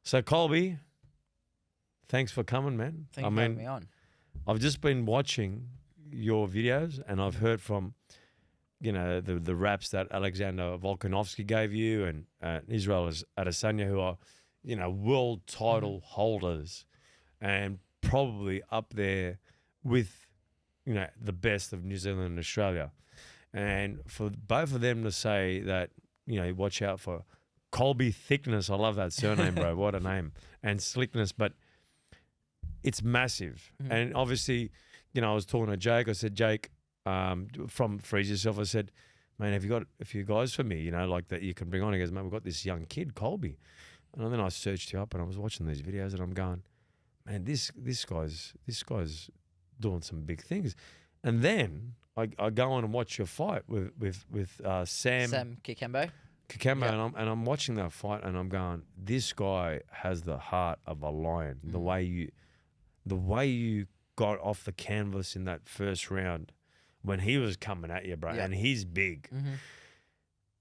So Colby, thanks for coming, man. Thank you for having me on. I've just been watching your videos, and I've heard from, the raps that Alexander Volkanovski gave you, and Israel Adesanya, who are, world title holders, and probably up there with, the best of New Zealand and Australia. And for both of them to say that, watch out for Colby Thicknesse. I love that surname, bro. What a name. And Slickness, but it's massive. And obviously, I was talking to Jake. I said, Jake, from Freeze Yourself, I said, man, have you got a few guys for me, like that you can bring on? He goes, man, we've got this young kid, Colby. And then I searched you up and I was watching these videos and I'm going, man, this guy's doing some big things. And then I go on and watch your fight with Sam Kikembo. Yep. and I'm watching that fight and I'm going, this guy has the heart of a lion. The way you got off the canvas in that first round when he was coming at you, bro, and he's big.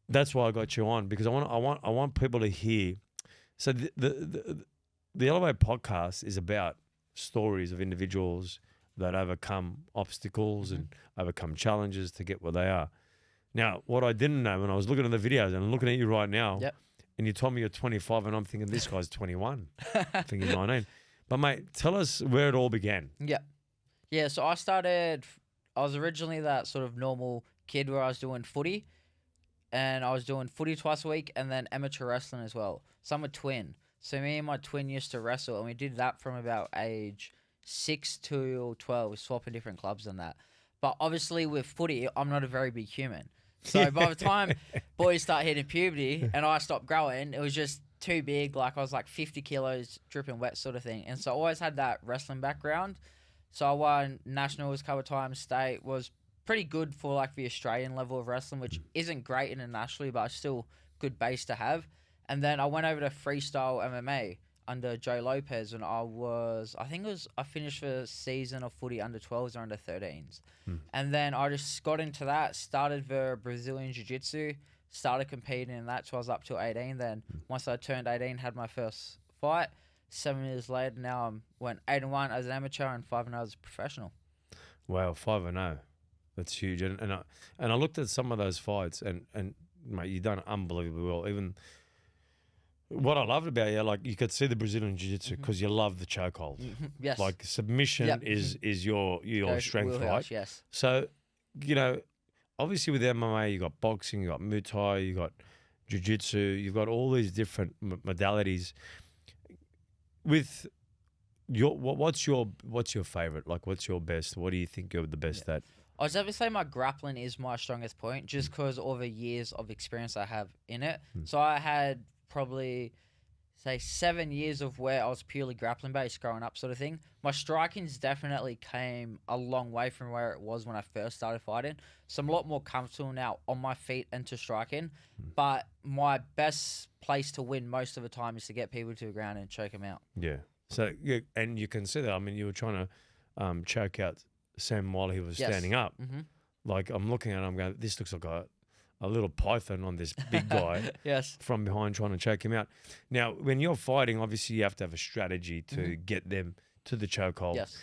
That's why I got you on, because I want people to hear. So the Elevate podcast is about stories of individuals that overcome obstacles and overcome challenges to get where they are. Now, what I didn't know when I was looking at the videos, and I'm looking at you right now, and you told me you're 25, and I'm thinking this guy's 21, thinking 19. But mate, tell us where it all began. Yeah. So I was originally that sort of normal kid where I was doing footy, and I was doing footy twice a week, and then amateur wrestling as well. So I'm a twin. So me and my twin used to wrestle, and we did that from about age 6 to 12, swapping different clubs and that. But obviously with footy, I'm not a very big human. So by the time boys start hitting puberty and I stopped growing, it was just too big. Like I was like 50 kilos, dripping wet sort of thing. And so I always had that wrestling background. So I won nationals a couple of times, state, was pretty good for like the Australian level of wrestling, which isn't great internationally, but still good base to have. And then I went over to freestyle MMA under Joe Lopez when I finished the season of footy under 12s or under 13s. And then I just got into that, started the Brazilian Jiu-Jitsu, started competing in that, so I was up to 18. Then once I turned 18, had my first fight. 7 years later, now I went 8-1 as an amateur and 5-0 as a professional. Wow, 5-0. That's huge. And I looked at some of those fights and mate, you've done unbelievably well. Even what I loved about you, like you could see the Brazilian Jiu-Jitsu because you love the chokehold. Yes. Like submission is your strength, right? Yes. So, obviously with MMA, you got boxing, you got Muay Thai, you got Jiu-Jitsu, you've got all these different modalities. With what's your favorite? Like, what's your best? What do you think you're the best at? I was definitely say my grappling is my strongest point, just because of the years of experience I have in it. So I had probably, say, 7 years of where I was purely grappling based growing up sort of thing. My striking's definitely came a long way from where it was when I first started fighting. So I'm a lot more comfortable now on my feet and to striking. But my best place to win most of the time is to get people to the ground and choke them out. Yeah. So, and you can see that. I mean, you were trying to choke out Sam while he was standing up. Like, I'm looking at him, I'm going, this looks like a little python on this big guy from behind trying to choke him out. Now, when you're fighting, obviously you have to have a strategy to get them to the chokehold. Yes.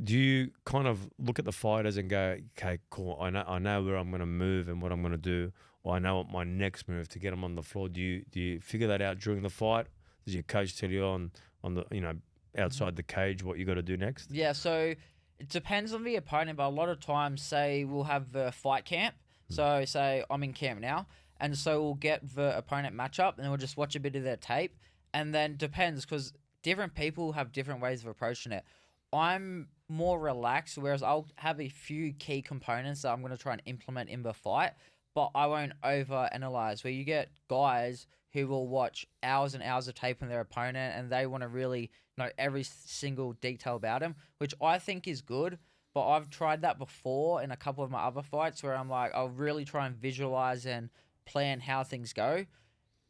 Do you kind of look at the fighters and go, okay, cool, I know where I'm going to move and what I'm going to do, or I know what my next move to get them on the floor? Do you figure that out during the fight? Does your coach tell you on the outside the cage what you got to do next? Yeah, so it depends on the opponent, but a lot of times, say we'll have the fight camp. So say I'm in camp now, and so we'll get the opponent matchup, and we'll just watch a bit of their tape, and then depends, because different people have different ways of approaching it. I'm more relaxed, whereas I'll have a few key components that I'm going to try and implement in the fight, but I won't over-analyze, where you get guys who will watch hours and hours of tape on their opponent, and they want to really know every single detail about him, which I think is good. But I've tried that before in a couple of my other fights where I'm like, I'll really try and visualize and plan how things go.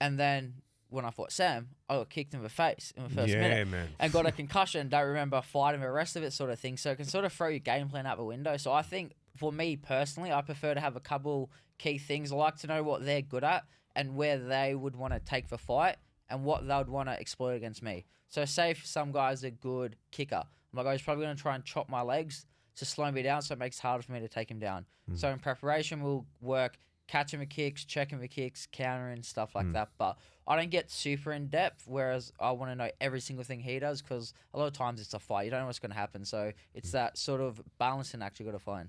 And then when I fought Sam, I got kicked in the face in the first minute and got a concussion. Don't remember fighting the rest of it, sort of thing. So it can sort of throw your game plan out the window. So I think for me personally, I prefer to have a couple key things. I like to know what they're good at and where they would want to take the fight, and what they would want to exploit against me. So say if some guy's a good kicker, I'm like, oh, he's probably going to try and chop my legs to slow me down, so it makes it harder for me to take him down. So in preparation, we'll work catching the kicks, checking the kicks, countering, stuff like that. But I don't get super in depth, whereas I want to know every single thing he does, because a lot of times it's a fight. You don't know what's going to happen. So it's that sort of balancing act you got to find.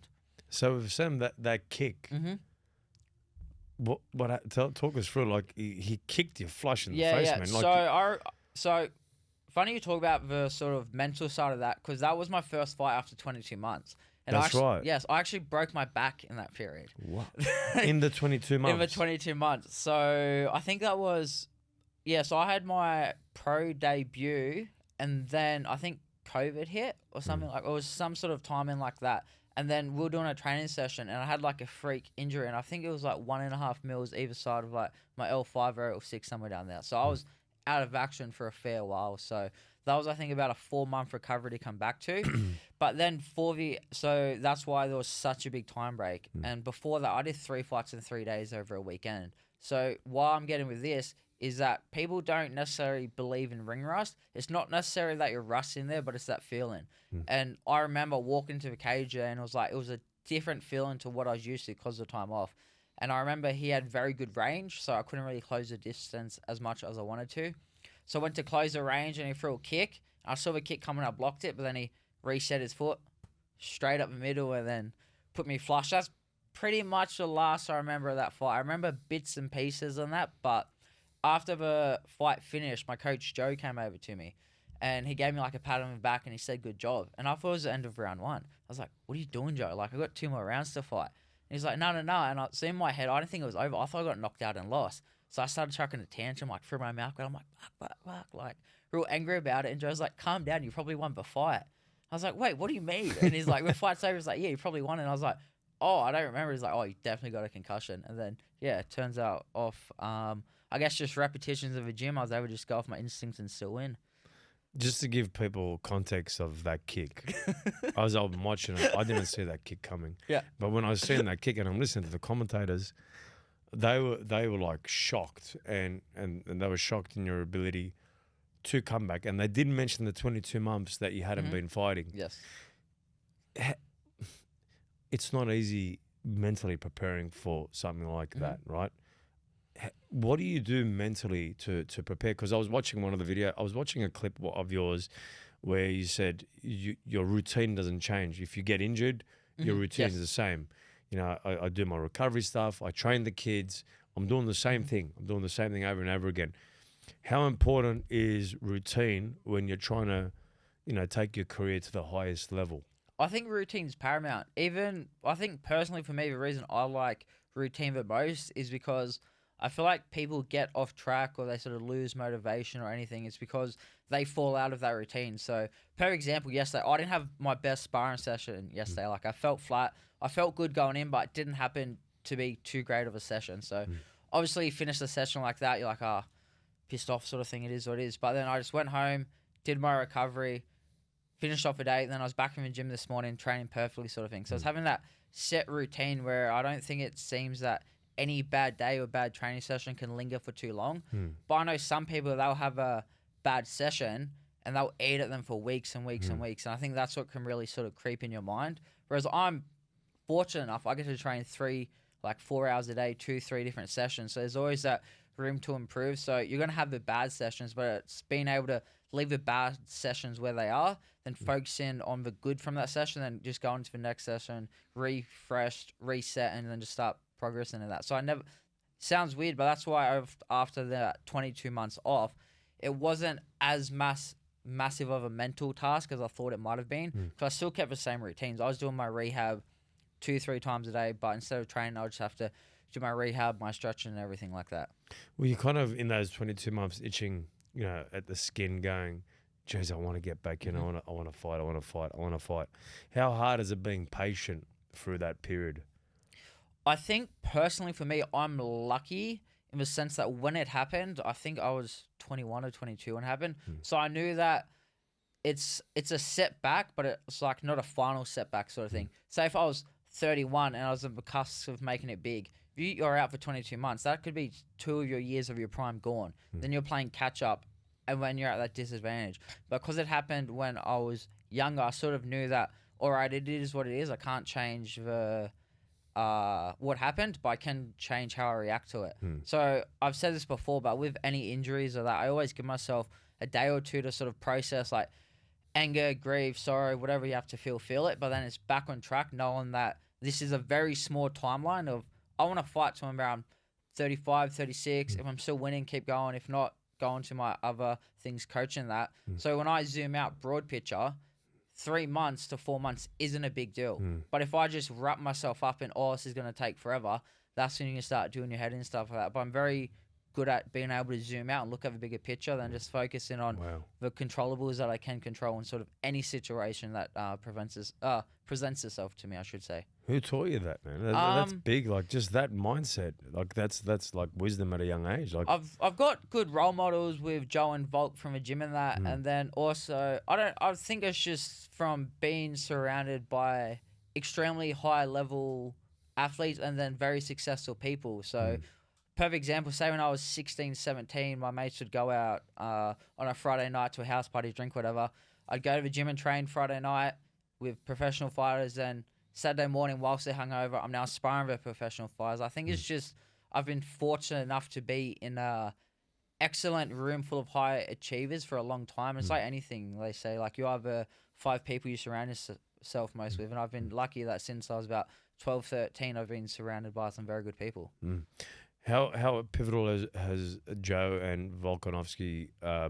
So with Sam, that kick, talk us through, like he kicked you flush in the face, man. Like, So funny you talk about the sort of mental side of that, because that was my first fight after 22 months. And That's right. Yes, I actually broke my back in that period. What? In the 22 months? In the 22 months. So I think that was, so I had my pro debut, and then I think COVID hit or something like, it was some sort of timing like that. And then we were doing a training session, and I had like a freak injury, and I think it was like 1.5 mils either side of like my L5 or L6, somewhere down there. So I was out of action for a fair while. So that was, I think, about a 4-month recovery to come back to. But then so that's why there was such a big time break. And before that, I did 3 fights in 3 days over a weekend. So why I'm getting with this is that people don't necessarily believe in ring rust. It's not necessarily that you're rusting there, but it's that feeling. And I remember walking to the cage there, and it was a different feeling to what I was used to because of the time off. And I remember he had very good range, so I couldn't really close the distance as much as I wanted to. So I went to close the range, and he threw a kick. I saw the kick coming, I blocked it, but then he reset his foot straight up the middle and then put me flush. That's pretty much the last I remember of that fight. I remember bits and pieces on that, but after the fight finished, my coach Joe came over to me, and he gave me like a pat on the back, and he said, "Good job." And I thought it was the end of round 1. I was like, "What are you doing, Joe? Like, I got 2 more rounds to fight." And he's like, no. And in my head, I didn't think it was over. I thought I got knocked out and lost. So I started chucking a tantrum, like, through my mouth. And I'm like, fuck, like, real angry about it. And Joe's like, calm down, you probably won the fight. I was like, wait, what do you mean? And he's like, the fight's over. He's like, yeah, you probably won. And I was like, oh, I don't remember. He's like, oh, you definitely got a concussion. And then, yeah, it turns out off, I guess just repetitions of the gym, I was able to just go off my instincts and still win. Just to give people context of that kick, I was watching it. I didn't see that kick coming. Yeah. But when I was seeing that kick and I'm listening to the commentators, they were like shocked, and they were shocked in your ability to come back. And they did mention the 22 months that you hadn't been fighting. Yes. It's not easy mentally preparing for something like that, right? What do you do mentally to prepare? Because I was watching a clip of yours where you said your routine doesn't change. If you get injured, your routine is the same. You know, I do my recovery stuff. I train the kids. I'm doing the same thing. I'm doing the same thing over and over again. How important is routine when you're trying to, take your career to the highest level? I think routine's paramount. I think personally for me, the reason I like routine the most is because I feel like people get off track or they sort of lose motivation or anything. It's because they fall out of that routine. So, per example, yesterday, I didn't have my best sparring session yesterday. Like, I felt flat. I felt good going in, but it didn't happen to be too great of a session. So, obviously, you finish the session like that, you're like, pissed off sort of thing. It is what it is. But then I just went home, did my recovery, finished off a day. Then I was back in the gym this morning, training perfectly sort of thing. So, it's having that set routine where I don't think it seems that any bad day or bad training session can linger for too long. But I know some people, they'll have a bad session and they'll eat at them for weeks and weeks and weeks. And I think that's what can really sort of creep in your mind. Whereas I'm fortunate enough, I get to train 4 hours a day, 2-3 different sessions. So there's always that room to improve. So you're going to have the bad sessions, but it's being able to leave the bad sessions where they are, then focus in on the good from that session, then just go into the next session, refreshed, reset, and then just start progressing in that. So sounds weird, but that's why after that 22 months off, it wasn't as massive of a mental task as I thought it might have been, because I still kept the same routines. I was doing my rehab 2-3 times a day, but instead of training, I just have to do my rehab, my stretching, and everything like that. Well, you're kind of in those 22 months itching, at the skin, going, geez, I want to get back in. I want to fight. How hard is it being patient through that period? I think personally for me, I'm lucky in the sense that when it happened, I think I was 21 or 22 when it happened. So I knew that it's a setback, but it's like not a final setback sort of thing. Say if I was 31 and I was on the cusp of making it big, you're out for 22 months, that could be 2 of your years of your prime gone. Then you're playing catch up, and when you're at that disadvantage. But because it happened when I was younger, I sort of knew that, all right, it is what it is. I can't change the what happened, but I can change how I react to it. So I've said this before, but with any injuries or that, I always give myself a day or two to sort of process, like anger, grief, sorrow, whatever you have to feel it. But then it's back on track, knowing that this is a very small timeline of, I want to fight till I'm around 35, 36. If I'm still winning, keep going. If not, go on to my other things, coaching that. So when I zoom out broad picture, 3 months to 4 months isn't a big deal. But if I just wrap myself up in, this is going to take forever, that's when you can start doing your head and stuff like that. But I'm very good at being able to zoom out and look at the bigger picture than just focusing on the controllables that I can control in sort of any situation that presents itself to me, I should say. Who taught you that, man? That's big. Like, just that mindset. Like, that's like wisdom at a young age. Like, I've got good role models with Joe and Volk from a gym and that, and then also I think it's just from being surrounded by extremely high level athletes and then very successful people. So perfect example, say when I was 16, 17, my mates would go out on a Friday night to a house party, drink whatever. I'd go to the gym and train Friday night with professional fighters, and Saturday morning, whilst they're hungover, I'm now sparring with professional fighters. I think it's just, I've been fortunate enough to be in a excellent room full of high achievers for a long time. It's like anything, they say, like, you have 5 people you surround yourself most with, and I've been lucky that since I was about 12, 13, I've been surrounded by some very good people. How pivotal has Joe and Volkanovski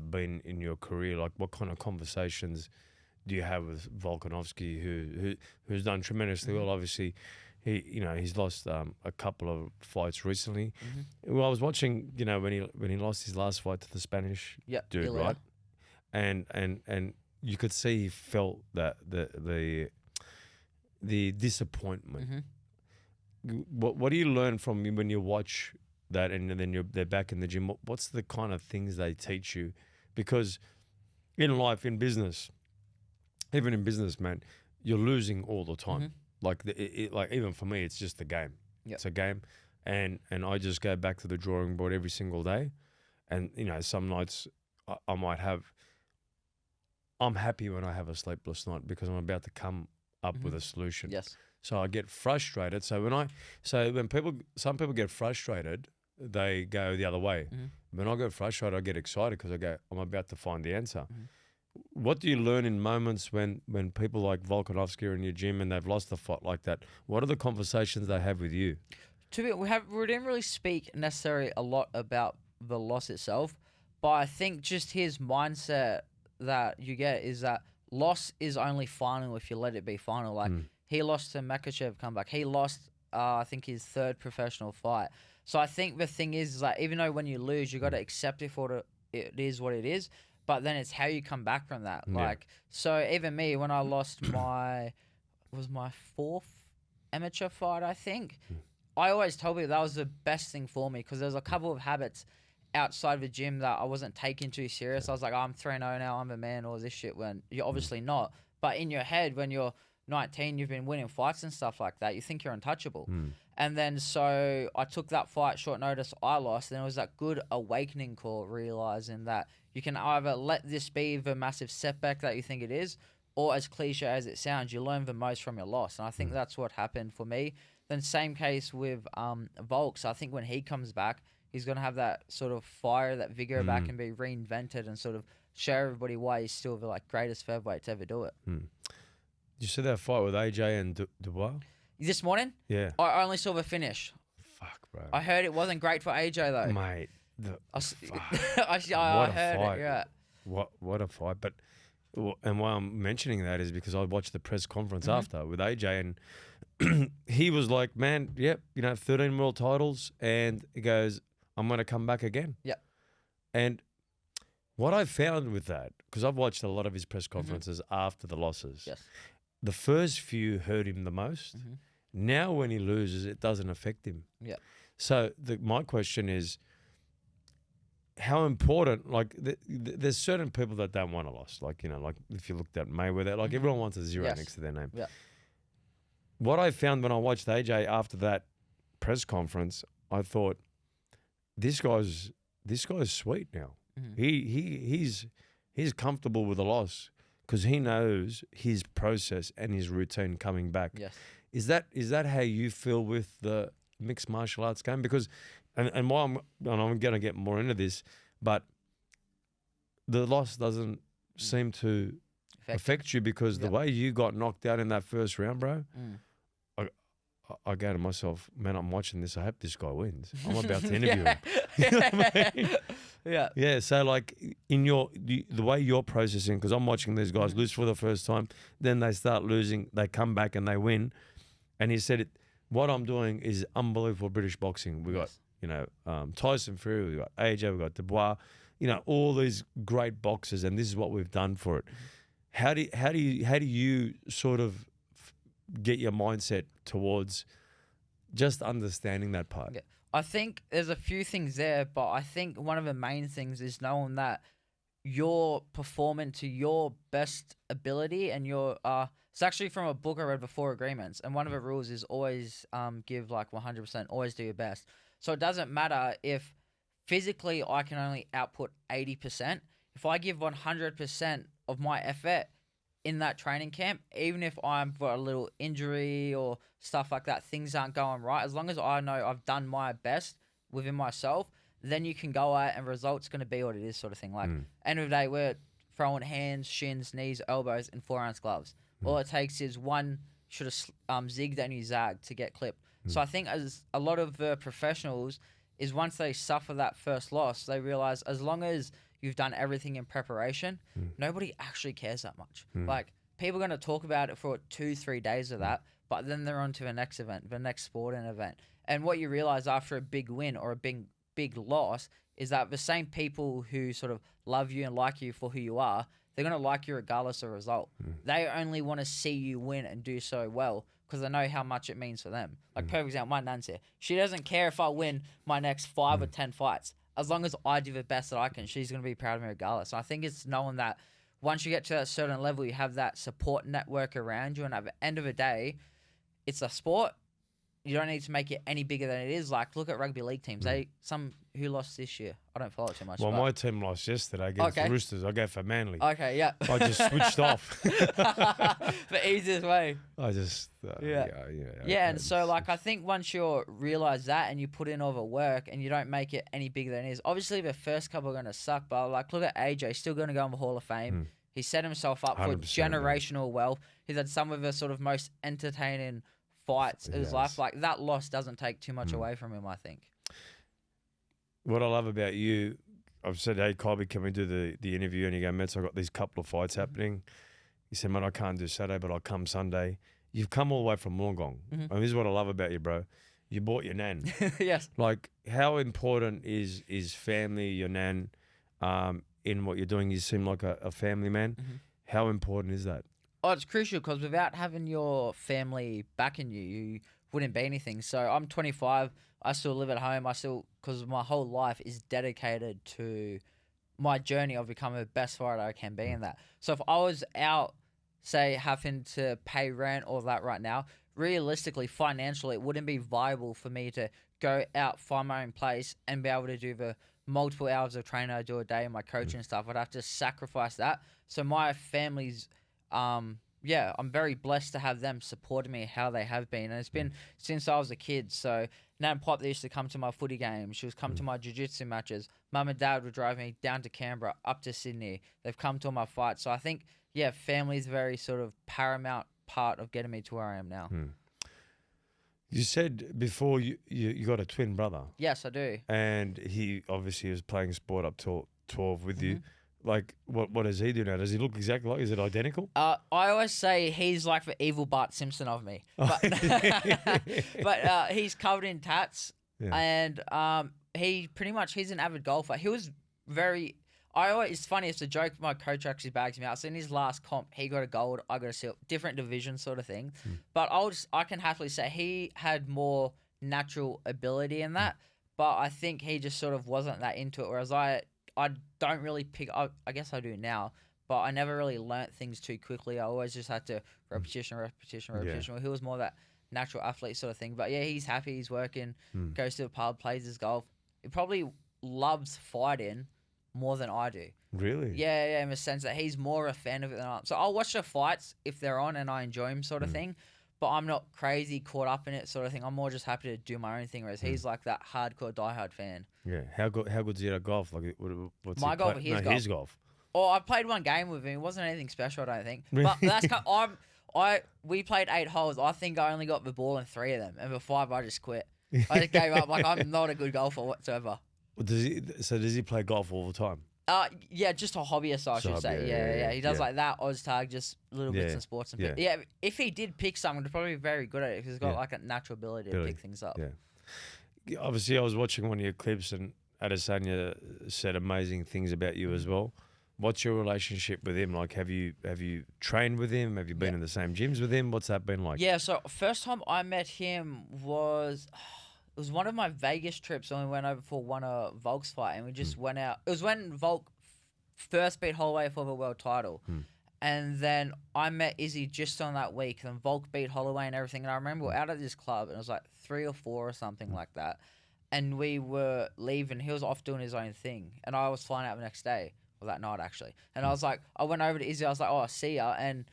been in your career? Like, what kind of conversations do you have with Volkanovski, who's done tremendously well? Obviously, he's lost a couple of fights recently. Well, I was watching, when he lost his last fight to the Spanish dude, Ilya. right? And you could see he felt that the disappointment. What do you learn from when you watch that, and then they're back in the gym? What's the kind of things they teach you? Because in life, in business, even in business, man, you're losing all the time. Like, like, even for me, it's just a game. It's a game, and I just go back to the drawing board every single day. And some nights I might have. I'm happy when I have a sleepless night because I'm about to come up with a solution. Yes. So I get frustrated. So when some people get frustrated, they go the other way. When I get frustrated, I get excited because I go, I'm about to find the answer. What do you learn in moments when people like Volkanovski are in your gym and they've lost the fight like that? What are the conversations they have with you? We didn't really speak necessarily a lot about the loss itself, but I think just his mindset that you get is that loss is only final if you let it be final. Like, he lost to Makachev comeback. He lost, I think, his 3rd professional fight. So I think the thing is like, even though when you lose, you got to accept it for it is what it is. But then it's how you come back from that. Like, so even me, when I lost my 4th amateur fight, I think, I always told people that was the best thing for me because there's a couple of habits outside the gym that I wasn't taking too serious. I was like, I'm 3-0 now, I'm a man, all this shit, when you're obviously not. But in your head, when you're 19, you've been winning fights and stuff like that, you think you're untouchable. And then so I took that fight short notice, I lost, and it was that good awakening call, realizing that you can either let this be the massive setback that you think it is, or as cliche as it sounds, you learn the most from your loss. And I think that's what happened for me. Then same case with Volks. I think when he comes back, he's going to have that sort of fire, that vigor back, and be reinvented and sort of show everybody why he's still the greatest featherweight to ever do it. Did you see that fight with AJ and Dubois? This morning? Yeah. I only saw the finish. Fuck, bro. I heard it wasn't great for AJ though. Mate. I heard it, yeah. What a fight. But, and why I'm mentioning that is because I watched the press conference after with AJ, and he was like, man, 13 world titles, and he goes, I'm going to come back again. Yeah. And what I found with that, because I've watched a lot of his press conferences after the losses. Yes. The first few hurt him the most. Now when he loses, it doesn't affect him. Yeah. So my question is, how important, like, there's certain people that don't want a loss. Like, like if you looked at Mayweather, like everyone wants a zero next to their name. Yeah. What I found when I watched AJ after that press conference, I thought, this guy's sweet now. Mhm. He's comfortable with the loss because he knows his process and his routine coming back. Yes. Is that how you feel with the mixed martial arts game? Because and why I'm going to get more into this, but the loss doesn't seem to affect you because the way you got knocked out in that first round, bro. I go to myself, man, I'm watching this. I hope this guy wins. I'm about to interview him. You know what I mean? Yeah. Yeah. So like in the way you're processing, because I'm watching these guys lose for the first time, then they start losing, they come back and they win. And he said, what I'm doing is unbelievable British boxing. We got, Tyson Fury, we got AJ, we got Dubois, all these great boxers, and this is what we've done for it. How do you sort of get your mindset towards just understanding that part? Yeah. I think there's a few things there, but I think one of the main things is knowing that you're performing to your best ability, and it's actually from a book I read before, Agreements, and one of the rules is always give like 100%, always do your best. So it doesn't matter if physically I can only output 80%. If I give 100% of my effort in that training camp, even if I'm got a little injury or stuff like that, things aren't going right, as long as I know I've done my best within myself, then you can go out and results going to be what it is, sort of thing. Like, end of the day, we're throwing hands, shins, knees, elbows, and 4-ounce gloves. All it takes is one should have zigged and you zagged to get clipped. So I think as a lot of the professionals is once they suffer that first loss, they realize as long as you've done everything in preparation, nobody actually cares that much. Like, people are going to talk about it for 2-3 days of that, but then they're on to the next event, the next sporting event. And what you realize after a big win or a big loss is that the same people who sort of love you and like you for who you are, they're going to like you regardless of result. They only want to see you win and do so well because they know how much it means for them. Like, perfect example, my nan's here. She doesn't care if I win my next 5 or 10 fights. As long as I do the best that I can, she's going to be proud of me regardless. So I think it's knowing that once you get to that certain level, you have that support network around you. And at the end of the day, it's a sport. You don't need to make it any bigger than it is. Like, look at rugby league teams. Who lost this year? I don't follow it too much. Well, my team lost yesterday against the Roosters. I go for Manly. Okay, yeah. I just switched off. The easiest way. I just... and so, like, I think once you realise that and you put in all the work and you don't make it any bigger than it is, obviously the first couple are going to suck, but, like, look at AJ, still going to go in the Hall of Fame. He set himself up for generational wealth. He's had some of the sort of most entertaining fights of his life. Like, that loss doesn't take too much away from him, I think. What I love about you, I've said, hey, Colby, can we do the interview? And you go, Mets, I've got these couple of fights happening. You said, man, I can't do Saturday, but I'll come Sunday. You've come all the way from Wollongong. And this is what I love about you, bro. You bought your nan. Yes. Like, how important is family, your nan, in what you're doing? You seem like a family man. How important is that? Oh, it's crucial because without having your family backing you, you wouldn't be anything. So I'm 25. I still live at home. Because my whole life is dedicated to my journey of becoming the best fighter I can be in that. So if I was out, say, having to pay rent or that right now, realistically, financially, it wouldn't be viable for me to go out, find my own place, and be able to do the multiple hours of training I do a day and my coaching and stuff. I'd have to sacrifice that. So my family's... I'm very blessed to have them supporting me how they have been. And it's been since I was a kid. So Nan Pop, they used to come to my footy games. She was come to my jiu-jitsu matches. Mum and Dad would drive me down to Canberra, up to Sydney. They've come to all my fights. So I think, family is a very sort of paramount part of getting me to where I am now. You said before you got a twin brother. Yes, I do. And he obviously was playing sport up till 12 with you. Like, what does he do now? Does he look exactly like? Is it identical? I always say he's like the evil Bart Simpson of me. But, but he's covered in tats. And he's an avid golfer. He was it's funny, it's a joke, my coach actually bags me out. So in his last comp, he got a gold, I got a silver, different division sort of thing. But I can happily say he had more natural ability in that. But I think he just sort of wasn't that into it. Whereas I don't really pick up. I guess I do now, but I never really learnt things too quickly. I always just had to repetition. He was more that natural athlete sort of thing. But yeah, he's happy. He's working, Mm. goes to the pub, plays his golf. He probably loves fighting more than I do. Really? Yeah, in the sense that he's more a fan of it than I am. So I'll watch the fights if they're on and I enjoy them sort of thing. But I'm not crazy caught up in it sort of thing. I'm more just happy to do my own thing, whereas he's like that hardcore diehard fan. Yeah. How good's he at golf? Like, what's My he golf play? or his No, golf? his golf. Oh, I played one game with him. It wasn't anything special, I don't think. But that's we played 8 holes. I think I only got the ball in 3 of them, and the 5 I just quit. I just gave up. Like, I'm not a good golfer whatsoever. Well, does he play golf all the time? Yeah, just a hobbyist, I should Hobby, say. Yeah. He does like that, Oztag, just little bits and sports. And Yeah. if he did pick something, he'd probably be very good at it because he's got like a natural ability to pick things up. Yeah. Obviously, I was watching one of your clips, and Adesanya said amazing things about you as well. What's your relationship with him? Like, have you trained with him? Have you been in the same gyms with him? What's that been like? Yeah, so first time I met him was... It was one of my Vegas trips when we went over for one Volk's fight, and we just went out. It was when Volk first beat Holloway for the world title. And then I met Izzy just on that week, and Volk beat Holloway and everything. And I remember we were out at this club, and it was like 3 or 4 or something like that. And we were leaving. He was off doing his own thing, and I was flying out the next day, or that night actually. And I was like, I went over to Izzy. I was like, oh, see ya. And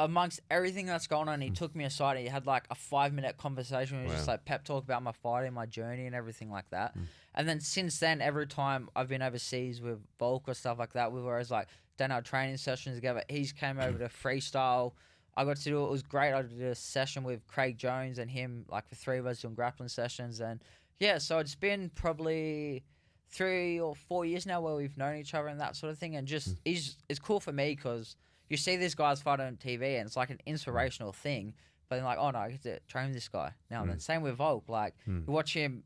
amongst everything that's going on, he took me aside and he had like a 5-minute conversation. We was just like pep talk about my fighting, my journey and everything like that. And then since then, every time I've been overseas with Volk or stuff like that, we were always like done our training sessions together. He's came over to freestyle. I got to do it. It was great. I did a session with Craig Jones and him, like the 3 of us doing grappling sessions. And yeah, so it's been probably 3 or 4 years now where we've known each other and that sort of thing. And just it's cool for me because you see this guy's fight on TV and it's like an inspirational thing, but then like, oh no, I get to train this guy now and then. Same with Volk. Like, you watch him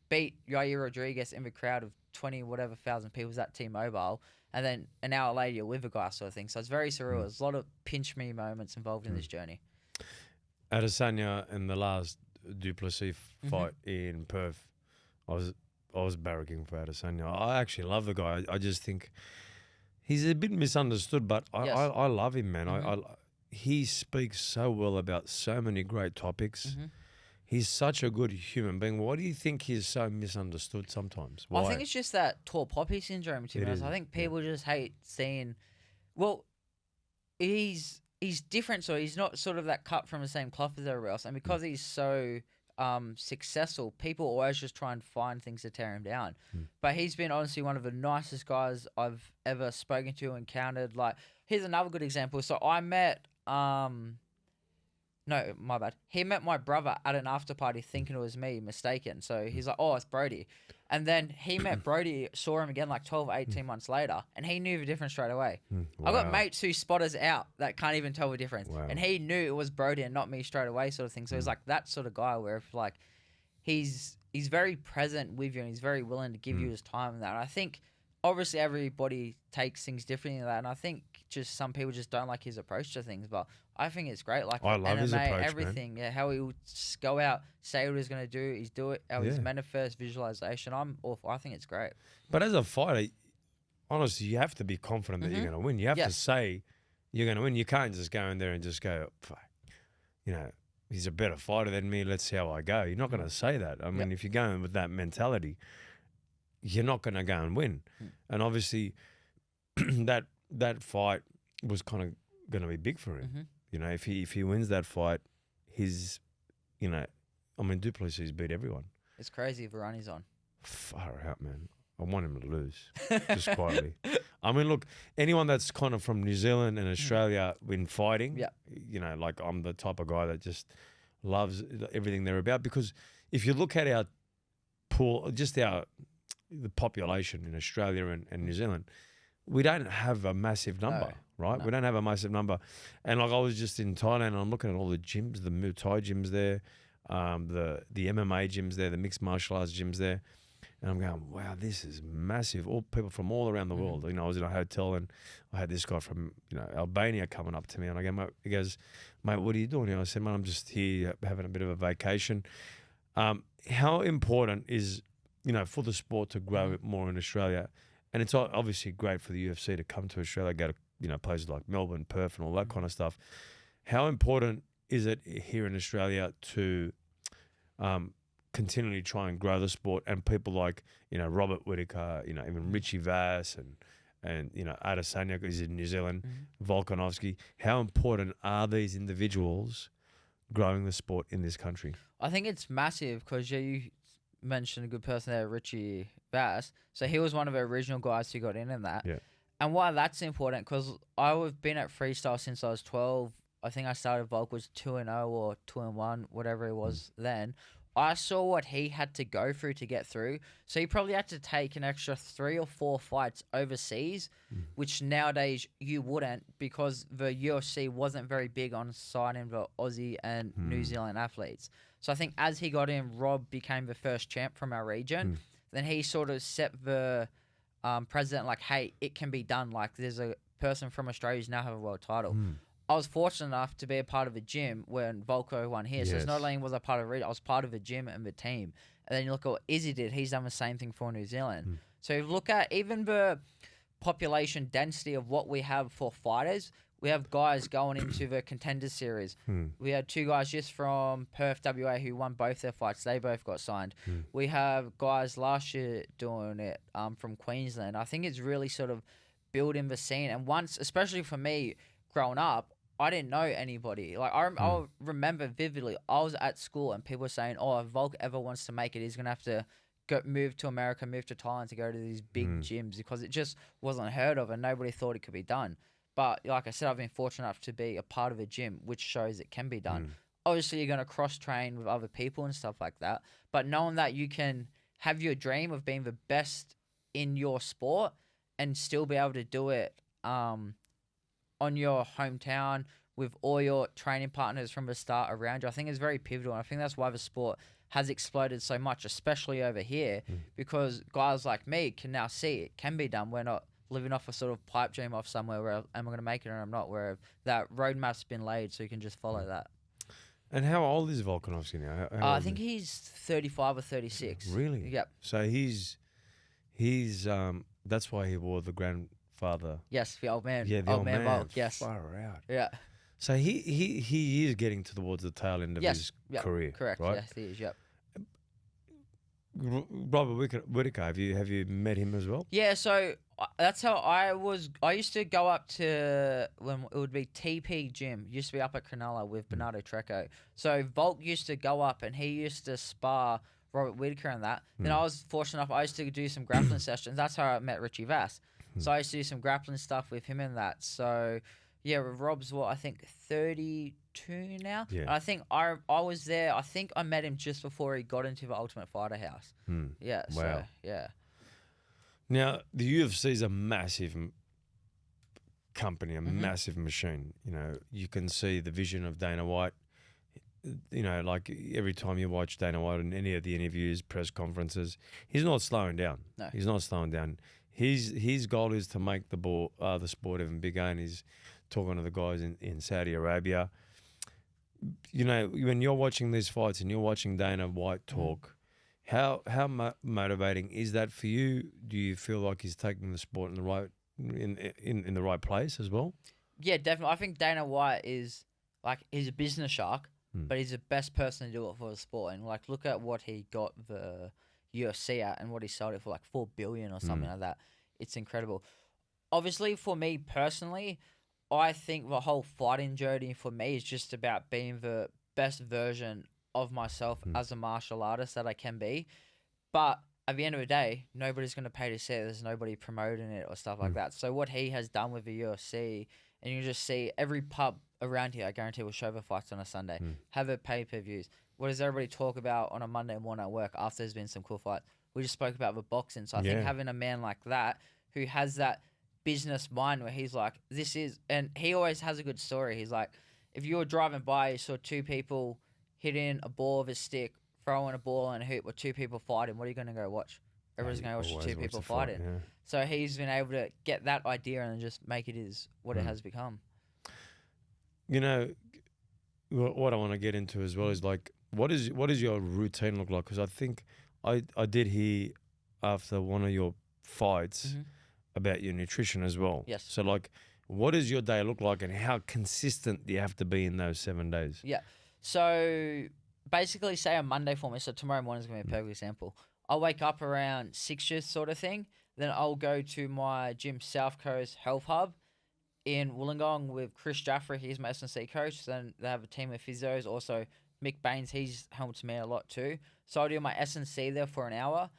beat Yair Rodriguez in the crowd of 20 whatever thousand people at T-Mobile, and then an hour later you're with a guy sort of thing. So it's very surreal. There's a lot of pinch me moments involved in this journey. Adesanya in the last Duplessis fight in Perth, I was barracking for Adesanya. I actually love the guy. I just think he's a bit misunderstood, but I love him, man. He speaks so well about so many great topics. He's such a good human being. Why do you think he's so misunderstood sometimes? Why? I think it's just that tall poppy syndrome, to be honest. I think people just hate seeing... Well, he's different, so he's not sort of that cut from the same cloth as everybody else. And because he's so successful, people always just try and find things to tear him down. But he's been honestly one of the nicest guys I've ever spoken to, encountered. Like, here's another good example. So I met... No, my bad. He met my brother at an after party thinking it was me, mistaken. So he's like, oh, it's Brody. And then he met Brody, saw him again like 12 or 18 months later, and he knew the difference straight away. I've got mates who spot us out that can't even tell the difference. And he knew it was Brody and not me straight away sort of thing. So he's like that sort of guy where if like he's very present with you and he's very willing to give you his time and that. And I think obviously everybody takes things differently than that. And I think just some people just don't like his approach to things, but I think it's great. Like I love MMA, his approach, everything. man. Yeah, how he would just go out, say what he's going to do, he's do it, how he's manifest, visualization. I'm all for, I think it's great. But as a fighter, honestly, you have to be confident that you're going to win. You have to say you're going to win. You can't just go in there and just go, fuck, you know, he's a better fighter than me. Let's see how I go. You're not going to say that. I mean, if you're going with that mentality, you're not going to go and win. And obviously, that fight was kind of going to be big for him. You know, if he wins that fight, his, you know, I mean, Duplessis beat everyone. It's crazy if Varani's on. Far out, man. I want him to lose, just quietly. I mean, look, anyone that's kind of from New Zealand and Australia in fighting, you know, like I'm the type of guy that just loves everything they're about. Because if you look at our pool, just the population in Australia and New Zealand, we don't have a massive number, right? No. We don't have a massive number. And like I was just in Thailand and I'm looking at all the gyms, the Muay Thai gyms there, the MMA gyms there, the mixed martial arts gyms there. And I'm going, wow, this is massive. All people from all around the world. You know, I was in a hotel and I had this guy from, you know, Albania coming up to me and I go, mate, he goes, mate, what are you doing here? I said, mate, I'm just here having a bit of a vacation. How important is, you know, for the sport to grow more in Australia? And it's obviously great for the UFC to come to Australia, go to, you know, places like Melbourne, Perth and all that kind of stuff. How important is it here in Australia to continually try and grow the sport, and people like, Robert Whittaker, even Richie Vass and Adesanya is in New Zealand, Volkanovski. How important are these individuals growing the sport in this country? I think it's massive because you mentioned a good person there, Richie Vass. So he was one of the original guys who got in that. Yeah. And why that's important, because I've been at freestyle since I was 12. I think I started Volk was 2-0 or 2-1, whatever it was then. I saw what he had to go through to get through. So he probably had to take an extra 3 or 4 fights overseas, which nowadays you wouldn't, because the UFC wasn't very big on signing the Aussie and New Zealand athletes. So I think as he got in, Rob became the first champ from our region. Then he sort of set the precedent, like, hey, it can be done. Like, there's a person from Australia who's now have a world title. I was fortunate enough to be a part of a gym when Volko won here. So it's not only was I part of it, I was part of a gym and the team. And then you look at what Izzy did. He's done the same thing for New Zealand. So you look at even the population density of what we have for fighters. We have guys going into the contender series. We had 2 guys just from Perth, WA, who won both their fights. They both got signed. We have guys last year doing it from Queensland. I think it's really sort of building the scene. And once, especially for me, growing up, I didn't know anybody. Like I remember vividly, I was at school and people were saying, "Oh, if Volk ever wants to make it, he's gonna have to move to America, move to Thailand to go to these big gyms," because it just wasn't heard of and nobody thought it could be done. But like I said, I've been fortunate enough to be a part of a gym, which shows it can be done. Obviously, you're gonna cross train with other people and stuff like that. But knowing that you can have your dream of being the best in your sport and still be able to do it on your hometown with all your training partners from the start around you, I think is very pivotal. And I think that's why the sport has exploded so much, especially over here, because guys like me can now see it can be done. We're not living off a sort of pipe dream off somewhere where am I going to make it or I'm not, where that roadmap's been laid so you can just follow that. And how old is Volkanovski now? How I think he's 35 or 36. Really? Yep. So he's that's why he wore the grandfather. Yes, the old man. Yeah, the old man. Volk, yes. Far out. Yeah. So he is getting towards the tail end of his career. Correct. Right? Yes, he is. Yep. Robert Whittaker, have you met him as well? Yeah, so that's how I was. I used to go up to when it would be TP Gym. Used to be up at Cronulla with Bernardo Treco. So Volk used to go up and he used to spar Robert Whittaker and that. Then I was fortunate enough. I used to do some grappling sessions. That's how I met Richie Vass. So I used to do some grappling stuff with him and that. So yeah, Rob's I think 32 now. Yeah. And I think I was there. I think I met him just before he got into the Ultimate Fighter house. Yeah. Wow. So, yeah. Now the UFC is a massive company, a massive machine. You can see the vision of Dana White. Like every time you watch Dana White in any of the interviews, press conferences, he's not slowing down. No. He's not slowing down. His goal is to make the sport even bigger, and he's talking to the guys in Saudi Arabia. When you're watching these fights and you're watching Dana White talk, how motivating is that for you? Do you feel like he's taking the sport in the right place as well? Yeah, definitely. I think Dana White is he's a business shark, but he's the best person to do it for the sport. And look at what he got the UFC at and what he sold it for, $4 billion or something like that. It's incredible. Obviously, for me personally, I think the whole fighting journey for me is just about being the best version of myself as a martial artist that I can be. But at the end of the day, nobody's going to pay to see it. There's nobody promoting it or stuff like that. So what he has done with the UFC, and you just see every pub around here, I guarantee, will show the fights on a Sunday, have a pay-per-views. What does everybody talk about on a Monday morning at work after there's been some cool fights? We just spoke about the boxing. So I think having a man like that who has that business mind where he's like, this is, and he always has a good story. He's like, if you were driving by, you saw 2 people hitting a ball with a stick, throwing a ball and a hoop with 2 people fighting, what are you going to go watch? Everyone's going to watch 2 people fighting. Yeah. So he's been able to get that idea and just make it what it has become. What I want to get into as well is what is your routine look like? Because I think I did hear after one of your fights about your nutrition as well. Yes. So What does your day look like, and how consistent do you have to be in those 7 days? Yeah. So basically, say a Monday for me. So tomorrow morning is going to be a perfect example. I'll wake up around 6 sort of thing. Then I'll go to my gym, South Coast Health Hub in Wollongong with Chris Jaffrey. He's my S&C coach. Then they have a team of physios. Also, Mick Baines, he's helped me a lot too. So I'll do my S&C there for an hour.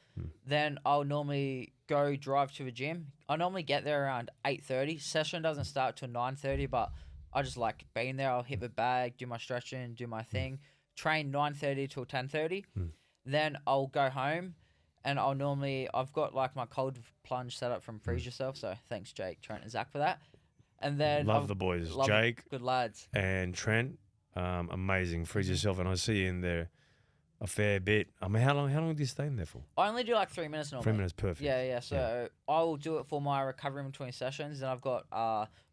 Then I'll normally go drive to the gym. I normally get there around 8:30. Session doesn't start till 9:30, but I just like being there. I'll hit the bag, do my stretching, do my thing. Train 9:30 till 10:30. Then I'll go home, and I've got like my cold plunge set up from Freeze Yourself. So thanks, Jake, Trent, and Zach for that. And then Love the boys, Jake, good lads, and Trent. Amazing. Freeze yourself, and I see you in there a fair bit. I mean, how long do you stay in there for? I only do like 3 minutes normally. 3 minutes, perfect. Yeah. So I will do it for my recovery in between sessions. Then I've got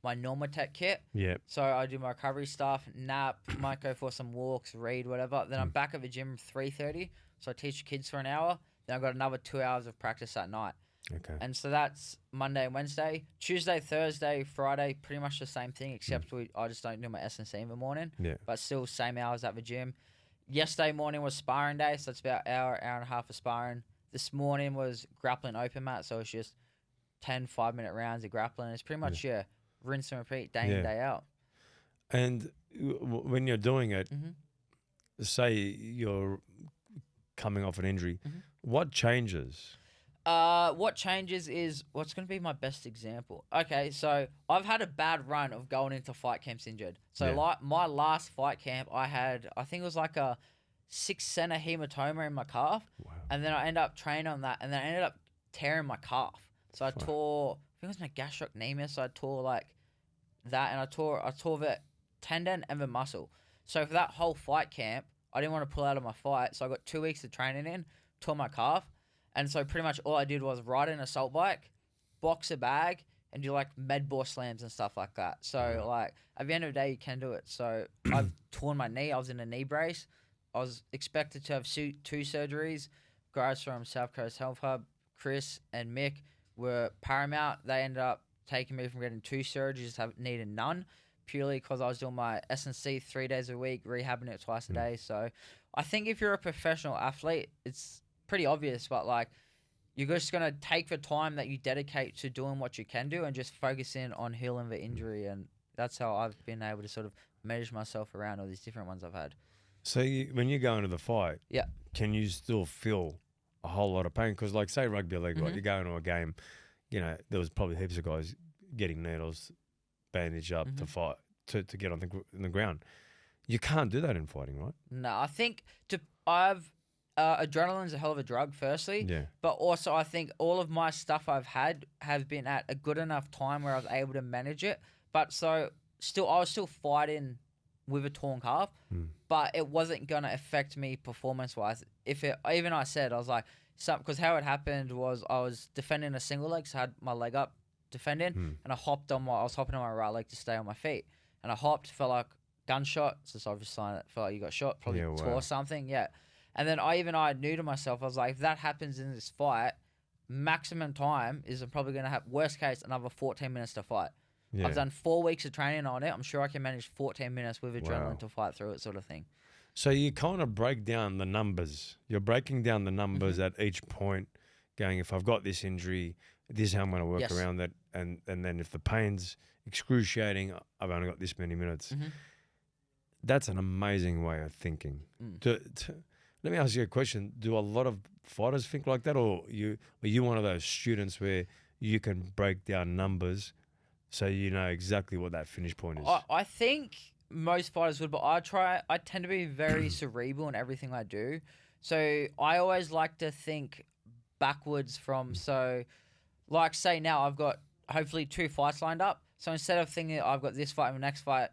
my Normatec kit. Yeah. So I do my recovery stuff, nap, might go for some walks, read, whatever. Then I'm back at the gym 3:30. So I teach the kids for an hour. Then I've got another 2 hours of practice at night. Okay. And so that's Monday and Wednesday. Tuesday, Thursday, Friday, pretty much the same thing, except I just don't do my S&C in the morning. Yeah. But still same hours at the gym. Yesterday morning was sparring day, so it's about hour and a half of sparring. This morning was grappling open mat, so it's just 10 5-minute rounds of grappling. It's pretty much, rinse and repeat day in, day out. And when you're doing it, say you're coming off an injury, what changes? What changes is what's going to be my best example. Okay, so I've had a bad run of going into fight camps injured. So like my last fight camp, I think it was like a 6 center hematoma in my calf. Wow. And then I ended up training on that, and then I ended up tearing my calf. So I tore, I think it was my gastrocnemius. So I tore like that, and I tore the tendon and the muscle. So for that whole fight camp, I didn't want to pull out of my fight. So I got 2 weeks of training in, tore my calf. And so pretty much all I did was ride an assault bike, box a bag, and do like med ball slams and stuff like that. So like at the end of the day, you can do it. So I've torn my knee. I was in a knee brace. I was expected to have 2 surgeries. Guys from South Coast Health Hub, Chris and Mick, were paramount. They ended up taking me from getting 2 surgeries to needed none, purely because I was doing my S&C 3 days a week, rehabbing it twice a day. So I think if you're a professional athlete, it's pretty obvious, but like you're just going to take the time that you dedicate to doing what you can do and just focus in on healing the injury. And that's how I've been able to sort of measure myself around all these different ones I've had. So when you go into the fight, Yeah. can you still feel a whole lot of pain? Because like say rugby league, right, you go into a game, you know, there was probably heaps of guys getting needles, bandaged up to fight, to get on the ground. You can't do that in fighting, right? No, I think adrenaline's a hell of a drug, firstly. Yeah. But also, I think all of my stuff I've had have been at a good enough time where I was able to manage it. But so I was still fighting with a torn calf, but it wasn't going to affect me performance-wise. I said, I was like, because how it happened was I was defending a single leg, so I had my leg up defending, and I was hopping on my right leg to stay on my feet. And I hopped, felt like gunshot. So it's obviously sign that felt like you got shot, probably tore something. Yeah. And then I knew to myself, I was like, if that happens in this fight, maximum time is I'm probably going to have, worst case, another 14 minutes to fight. Yeah. I've done 4 weeks of training on it. I'm sure I can manage 14 minutes with adrenaline to fight through it, sort of thing. So you kind of break down the numbers. You're breaking down the numbers at each point, going, if I've got this injury, this is how I'm going to work around it. And then if the pain's excruciating, I've only got this many minutes. That's an amazing way of thinking. Let me ask you a question. Do a lot of fighters think like that, or are you one of those students where you can break down numbers so you know exactly what that finish point is? I think most fighters would, but I tend to be very cerebral in everything I do. So I always like to think backwards from, so like say now I've got hopefully 2 fights lined up. So instead of thinking I've got this fight and the next fight,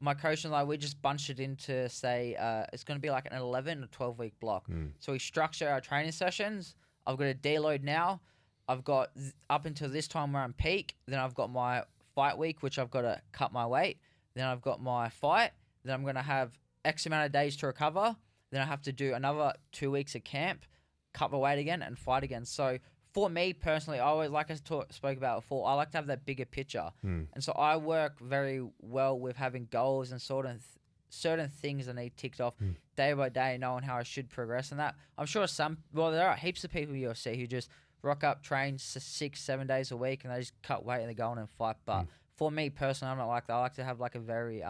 my coach and I, we just bunched it into, say, it's going to be like an 11 or 12-week block. So we structure our training sessions. I've got a deload now. I've got up until this time where I'm peak. Then I've got my fight week, which I've got to cut my weight. Then I've got my fight. Then I'm going to have X amount of days to recover. Then I have to do another 2 weeks of camp, cut my weight again, and fight again. So for me personally, I always, like I spoke about before, I like to have that bigger picture. Mm. And so I work very well with having goals and certain things that need ticked off day by day, knowing how I should progress in that. I'm sure there are heaps of people in UFC who just rock up, train 6-7 days a week, and they just cut weight and they go on and fight. But for me personally, I'm not like that. I like to have like a very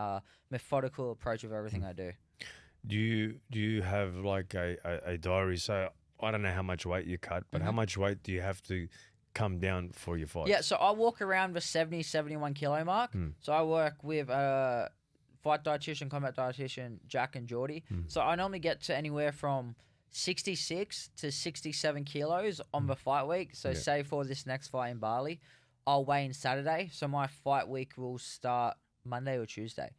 methodical approach of everything I do. Do you have like a diary? So I don't know how much weight you cut, but how much weight do you have to come down for your fight? Yeah, so I walk around the 70, 71 kilo mark. So I work with fight dietitian, combat dietitian, Jack and Geordie. So I normally get to anywhere from 66 to 67 kilos on the fight week. So say for this next fight in Bali, I'll weigh in Saturday. So my fight week will start Monday or Tuesday.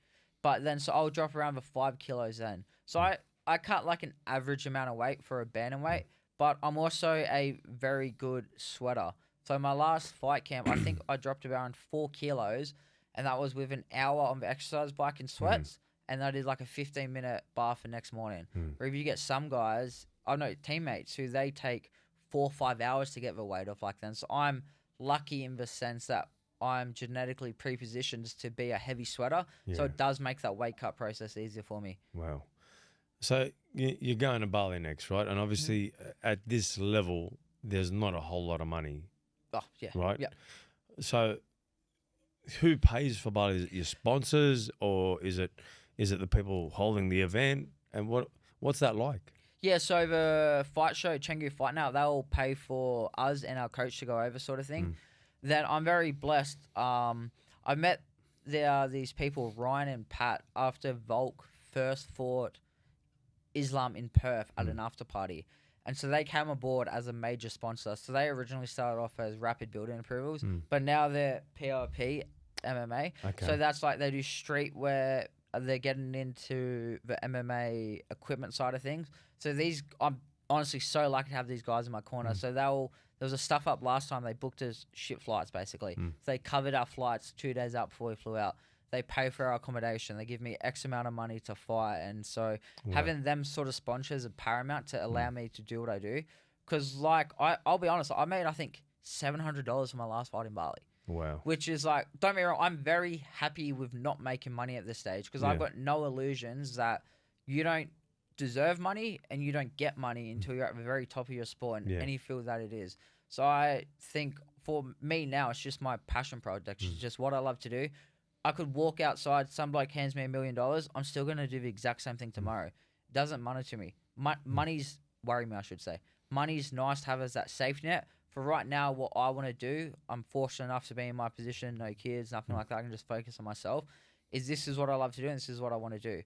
But then, so I'll drop around the 5 kilos then. So I cut like an average amount of weight for a bantamweight, but I'm also a very good sweater. So my last fight camp, I think I dropped around 4 kilos, and that was with an hour on the exercise bike in sweats, and I did like a 15-minute bar for next morning. Or if you get some guys, I know teammates who they take 4 or 5 hours to get the weight off like that. So I'm lucky in the sense that I'm genetically prepositioned to be a heavy sweater, so it does make that weight cut process easier for me. Wow. So you're going to Bali next, right? And obviously at this level, there's not a whole lot of money. Oh, yeah. Right? Yeah. So who pays for Bali? Is it your sponsors, or is it the people holding the event? And what's that like? Yeah, so the fight show, Chengdu Fight Now, they'll pay for us and our coach to go over sort of thing. Then I'm very blessed. I met these people, Ryan and Pat, after Volk first fought Islam in Perth at an after party. And so they came aboard as a major sponsor. So they originally started off as Rapid Building Approvals, but now they're PRP MMA. Okay. So that's like they do streetwear. They're getting into the MMA equipment side of things. So I'm honestly so lucky to have these guys in my corner. So there was a stuff up last time. They booked us ship flights, basically. So they covered our flights 2 days out before we flew out. They pay for our accommodation. They give me X amount of money to fight. And so having them sort of sponsors is paramount to allow me to do what I do. Because, like, I'll be honest, I made, I think, $700 for my last fight in Bali. Wow. Which is like, don't get me wrong, I'm very happy with not making money at this stage because I've got no illusions that you don't deserve money and you don't get money until you're at the very top of your sport in any field that it is. So I think for me now, it's just my passion project. It's just what I love to do. I could walk outside, some bloke hands me $1 million. I'm still going to do the exact same thing tomorrow. It doesn't matter to me. Money's worry me, I should say. Money's nice to have as that safety net. For right now, what I want to do, I'm fortunate enough to be in my position, no kids, nothing like that. I can just focus on myself. This is what I love to do and this is what I want to do.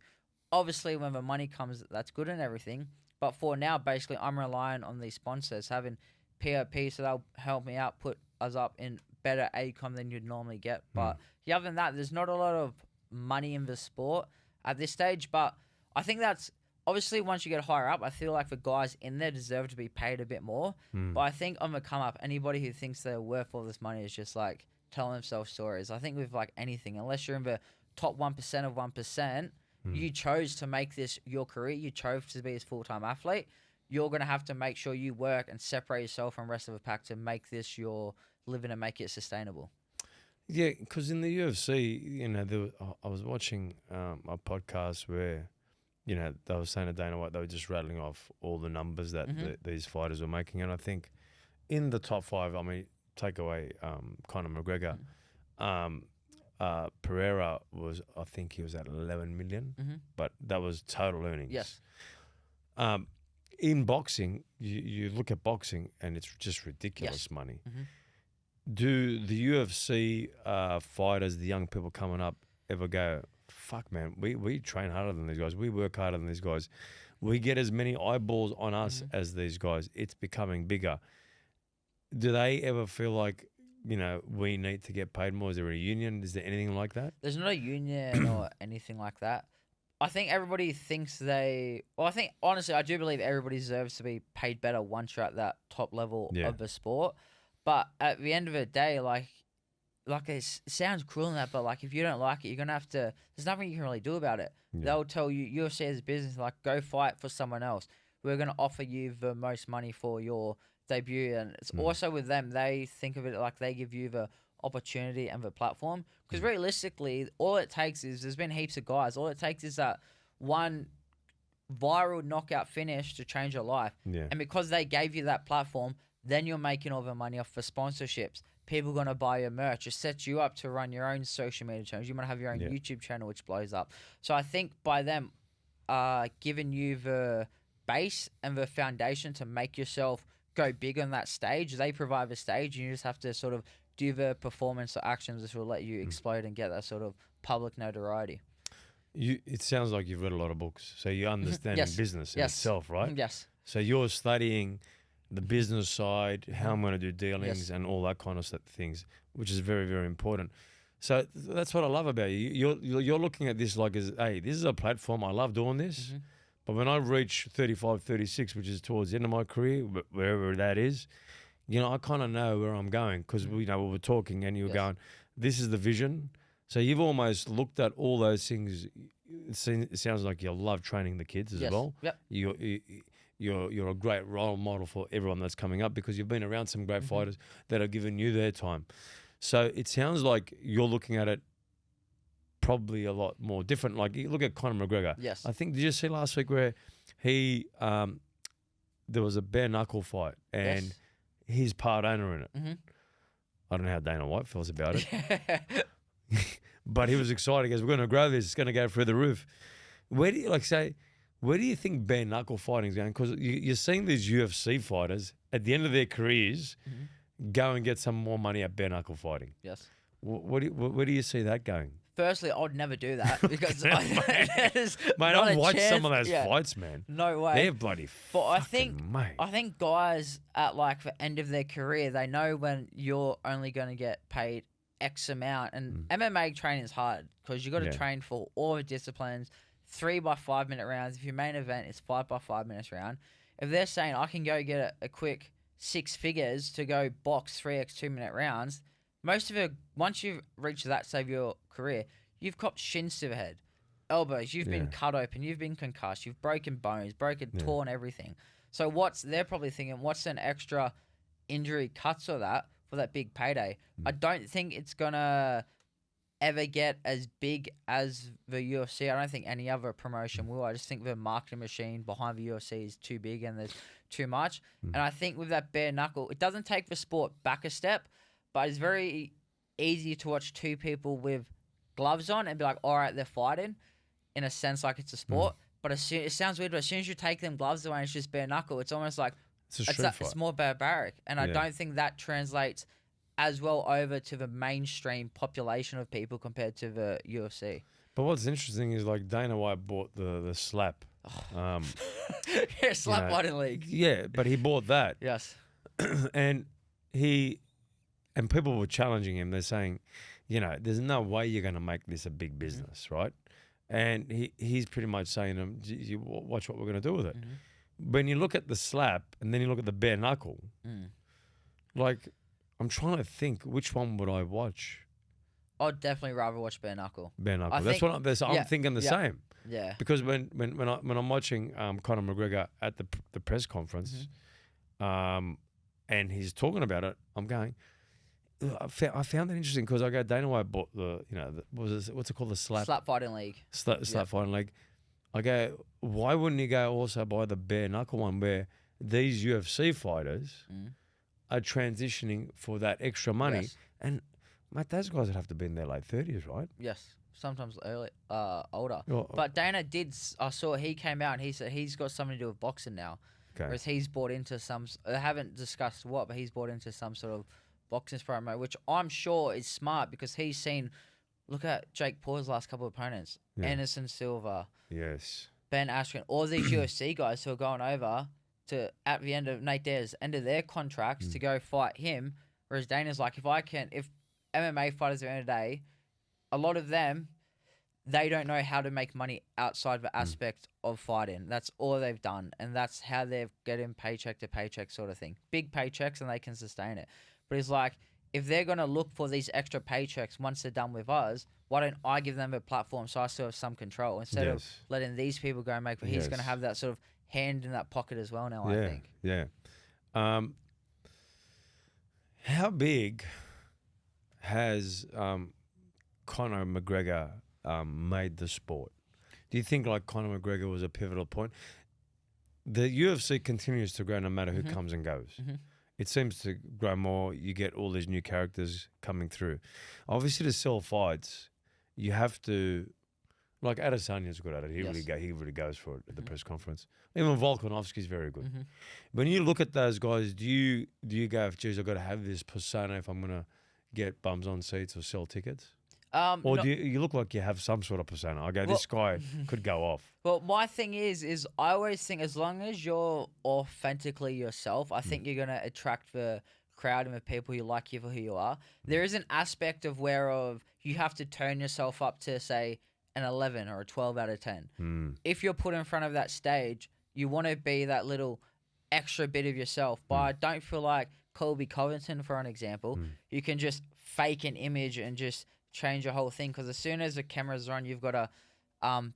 Obviously, when the money comes, that's good and everything. But for now, basically, I'm relying on these sponsors, having PRP, so they'll help me out, put us up in better ACOM than you'd normally get. But other than that, there's not a lot of money in the sport at this stage. But I think that's obviously once you get higher up, I feel like the guys in there deserve to be paid a bit more. But I think on the come up, anybody who thinks they're worth all this money is just like telling themselves stories. I think with like anything, unless you're in the top 1% of 1%, you chose to make this your career. You chose to be a full-time athlete. You're going to have to make sure you work and separate yourself from the rest of the pack to make this your living and make it sustainable. Yeah, because in the UFC, you know, I was watching a podcast where, you know, they were saying to Dana White, they were just rattling off all the numbers that these fighters were making. And I think in the top 5, I mean, take away Conor McGregor, Pereira was, I think he was at 11 million, but that was total earnings. Yes. In boxing, you look at boxing and it's just ridiculous money. Do the UFC fighters, the young people coming up, ever go, fuck, man, we train harder than these guys. We work harder than these guys. We get as many eyeballs on us as these guys. It's becoming bigger. Do they ever feel like, you know, we need to get paid more? Is there a union? Is there anything like that? There's not a union or anything like that. I think everybody thinks I think, honestly, I do believe everybody deserves to be paid better once you're at that top level of the sport. But at the end of the day, like it sounds cruel in that, but like if you don't like it, you're gonna have to. There's nothing you can really do about it. They'll tell you, UFC as a business, like go fight for someone else. We're gonna offer you the most money for your debut, and it's also with them. They think of it like they give you the opportunity and the platform. Because realistically, all it takes is there's been heaps of guys. All it takes is that one viral knockout finish to change your life. Yeah. And because they gave you that platform, then you're making all the money off the sponsorships. People are going to buy your merch. It sets you up to run your own social media channels. You might have your own YouTube channel, which blows up. So I think by them giving you the base and the foundation to make yourself go big on that stage, they provide the stage, and you just have to sort of do the performance or actions that will let you explode and get that sort of public notoriety. It sounds like you've read a lot of books, so you understand business in itself, right? Yes. So you're studying the business side, how I'm going to do dealings and all that kind of things, which is very, very important. So that's what I love about you. You're looking at this like, hey, this is a platform. I love doing this. But when I reach 35, 36, which is towards the end of my career, wherever that is, I kind of know where I'm going because we were talking and you were going, this is the vision. So you've almost looked at all those things. It sounds like you love training the kids as well. Yep. You're a great role model for everyone that's coming up because you've been around some great fighters that have given you their time. So it sounds like you're looking at it probably a lot more different. Like you look at Conor McGregor. Yes. I think, did you see last week where he there was a bare knuckle fight and he's part owner in it. I don't know how Dana White feels about it. But he was excited. He goes, we're going to grow this. It's going to go through the roof. Where do you think bare knuckle fighting is going? Because you're seeing these UFC fighters at the end of their careers go and get some more money at bare knuckle fighting. Yes. Where do you see that going? Firstly, I would never do that because mate, I've watched some of those fights, man. No way. They're bloody. But I mate. think guys at like the end of their career, they know when you're only going to get paid X amount, and MMA training is hard because you got to train for all the disciplines. 3 by 5 minute rounds. If your main event is 5 by 5 minutes round, if they're saying I can go get a quick 6 figures to go box 3x 2 minute rounds, most of it, once you've reached that stage of your career, you've copped shins to the head, elbows, you've been cut open, you've been concussed, you've broken bones, torn everything. So they're probably thinking, what's an extra injury cuts or that for that big payday? I don't think it's gonna ever get as big as the UFC. I don't think any other promotion will. I just think the marketing machine behind the UFC is too big and there's too much. And I think with that bare knuckle, it doesn't take the sport back a step, but it's very easy to watch two people with gloves on and be like, all right, they're fighting in a sense like it's a sport. But it sounds weird, but as soon as you take them gloves away and it's just bare knuckle, it's almost like it's more barbaric. And I don't think that translates as well over to the mainstream population of people compared to the UFC. But what's interesting is like Dana White bought the slap. Slap fighting league. Yeah, but he bought that. Yes. and people were challenging him. They're saying, there's no way you're going to make this a big business, right? And he's pretty much saying to him, you watch what we're going to do with it. When you look at the slap and then you look at the bare knuckle, like I'm trying to think which one would I watch. I'd definitely rather watch bare knuckle. Bare knuckle. I'm thinking the same. Yeah. Because when I'm watching Conor McGregor at the press conference, and he's talking about it, I'm going. I found that interesting because I go, Dana White bought what's it called, the slap fighting league. Slap fighting league. I go, why wouldn't you go also buy the bare knuckle one where these UFC fighters are transitioning for that extra money? Yes. And mate, those guys would have to be in their late 30s, right? Yes, sometimes early, older. Well, but Dana I saw he came out and he said he's got something to do with boxing now. Okay. Whereas he's bought into I haven't discussed what, but he's bought into some sort of boxing promo, which I'm sure is smart because he's seen. Look at Jake Paul's last couple of opponents: Anderson Silva, Ben Askren, all these UFC guys who are going over to at the end of Nate Diaz's end of their contracts to go fight him. Whereas Dana's like, if MMA fighters at the end of the day, a lot of them, they don't know how to make money outside the aspect of fighting. That's all they've done, and that's how they're getting paycheck to paycheck sort of thing. Big paychecks, and they can sustain it. But he's like, if they're going to look for these extra paychecks once they're done with us, why don't I give them a platform so I still have some control instead of letting these people go and make. He's going to have that sort of hand in that pocket as well now, I think. Yeah. How big has Conor McGregor made the sport? Do you think like Conor McGregor was a pivotal point? The UFC continues to grow no matter who comes and goes. It seems to grow more. You get all these new characters coming through. Obviously, to sell fights, you have to. Like Adesanya's good at it. He really goes for it at the press conference. Even Volkanovski's very good. When you look at those guys, do you go, geez, I've got to have this persona if I'm gonna get bums on seats or sell tickets? Or do you look like you have some sort of persona? I go, this guy could go off. Well, my thing is I always think as long as you're authentically yourself, I think you're gonna attract the crowd and the people who like you for who you are. There is an aspect of whereof you have to turn yourself up to say an 11 or a 12 out of 10. If you're put in front of that stage, you want to be that little extra bit of yourself. But I don't feel like Colby Covington, for an example, you can just fake an image and just change your whole thing. Because as soon as the cameras are on, you've got to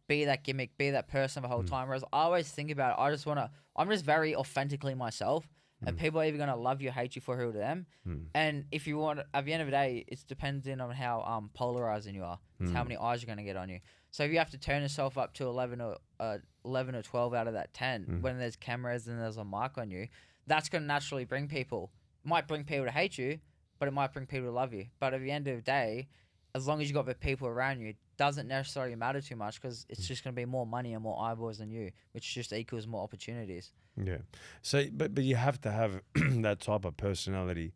be that gimmick, be that person the whole time. Whereas I always think about it, I'm just very authentically myself. And people are either going to love you or hate you for who to them. And if you want, at the end of the day, it's dependent on how polarizing you are. It's how many eyes you're going to get on you. So if you have to turn yourself up to 11 or 12 out of that 10 when there's cameras and there's a mic on you, that's going to naturally bring people. It might bring people to hate you, but it might bring people to love you. But at the end of the day, as long as you got the people around you, it doesn't necessarily matter too much because it's just going to be more money and more eyeballs than you, which just equals more opportunities. Yeah. So, but you have to have that type of personality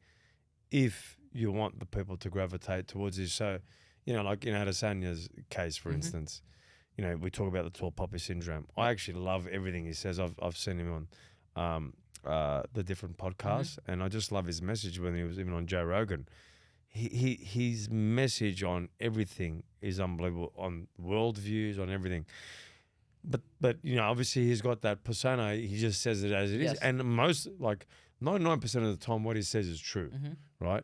if you want the people to gravitate towards you. So, like in Adesanya's case, for instance, we talk about the tall poppy syndrome. I actually love everything he says. I've seen him on the different podcasts, and I just love his message when he was even on Joe Rogan. His message on everything is unbelievable, on worldviews, on everything. But obviously he's got that persona. He just says it as it is, and most 99% of the time, what he says is true, right?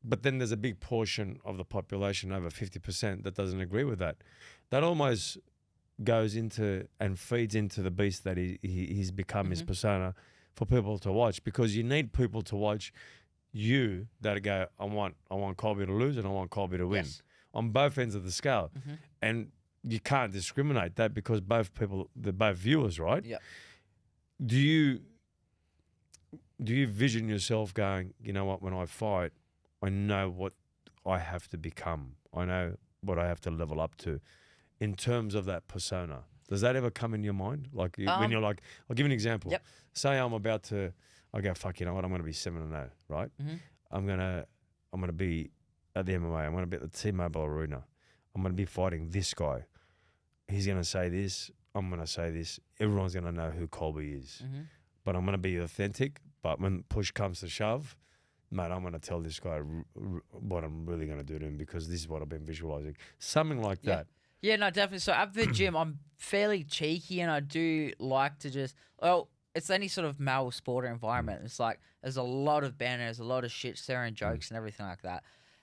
But then there's a big portion of the population, over 50%, that doesn't agree with that. That almost goes into and feeds into the beast that he's become, his persona, for people to watch, because you need people to watch you that go, I want Colby to lose and I want Colby to win on both ends of the scale. And you can't discriminate that because they're both viewers, right? Yeah. Do you vision yourself going, you know what, when I fight, I know what I have to become. I know what I have to level up to in terms of that persona. Does that ever come in your mind? Like when you're like, I'll give you an example. Yep. Say I go, fuck, you know what, I'm going to be 7-0, right? I'm going to be at the MMA. I'm going to be at the T-Mobile Arena. I'm going to be fighting this guy. He's going to say this. I'm going to say this. Everyone's going to know who Colby is. But I'm going to be authentic. But when push comes to shove, mate, I'm going to tell this guy what I'm really going to do to him because this is what I've been visualizing. Something like that. Yeah, no, definitely. So at the gym, I'm fairly cheeky and I do like to just, it's any sort of male sport or environment. It's like there's a lot of banners, a lot of shit, staring jokes and everything like that.